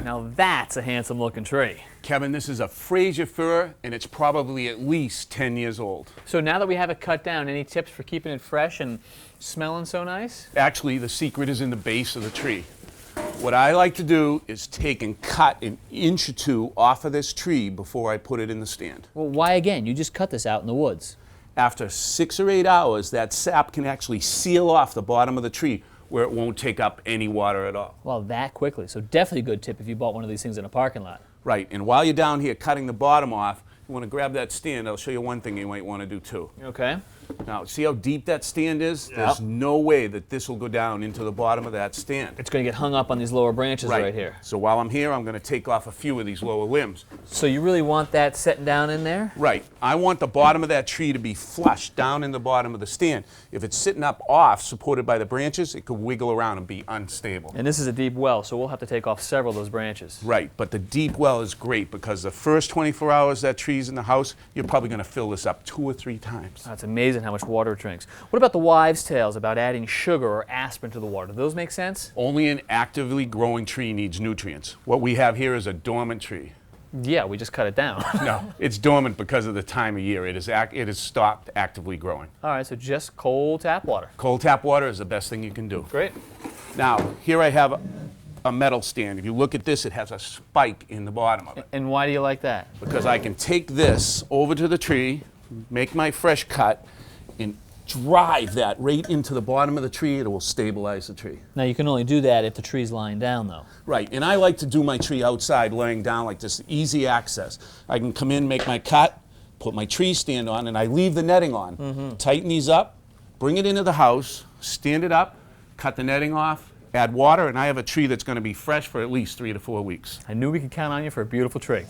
Now that's a handsome looking tree. Kevin, this is a Fraser fir, and it's probably at least 10 years old. So now that we have it cut down, any tips for keeping it fresh and smelling so nice? Actually, the secret is in the base of the tree. What I like to do is take and cut an inch or two off of this tree before I put it in the stand. Well, why again? You just cut this out in the woods. After 6 or 8 hours, that sap can actually seal off the bottom of the tree where it won't take up any water at all. Well, that quickly. So definitely a good tip if you bought one of these things in a parking lot. Right, and while you're down here cutting the bottom off, you want to grab that stand. I'll show you one thing you might want to do too. Okay. Now, see how deep that stand is? Yep. There's no way that this will go down into the bottom of that stand. It's going to get hung up on these lower branches right here. So while I'm here, I'm going to take off a few of these lower limbs. So you really want that setting down in there? Right. I want the bottom of that tree to be flush down in the bottom of the stand. If it's sitting up off, supported by the branches, it could wiggle around and be unstable. And this is a deep well, so we'll have to take off several of those branches. Right, but the deep well is great because the first 24 hours that tree's in the house, you're probably going to fill this up 2 or 3 times. That's amazing how much water it drinks. What about the wives' tales about adding sugar or aspirin to the water? Do those make sense? Only an actively growing tree needs nutrients. What we have here is a dormant tree. Yeah, we just cut it down. No, it's dormant because of the time of year. It has stopped actively growing. All right, so just cold tap water. Cold tap water is the best thing you can do. Great. Now, here I have a metal stand. If you look at this, it has a spike in the bottom of it. And why do you like that? Because I can take this over to the tree, make my fresh cut, and drive that right into the bottom of the tree. It will stabilize the tree. Now you can only do that if the tree's lying down though. Right, and I like to do my tree outside laying down like this, easy access. I can come in, make my cut, put my tree stand on, and I leave the netting on. Tighten these up, bring it into the house, stand it up, cut the netting off, add water, and I have a tree that's going to be fresh for at least 3 to 4 weeks. I knew we could count on you for a beautiful tree.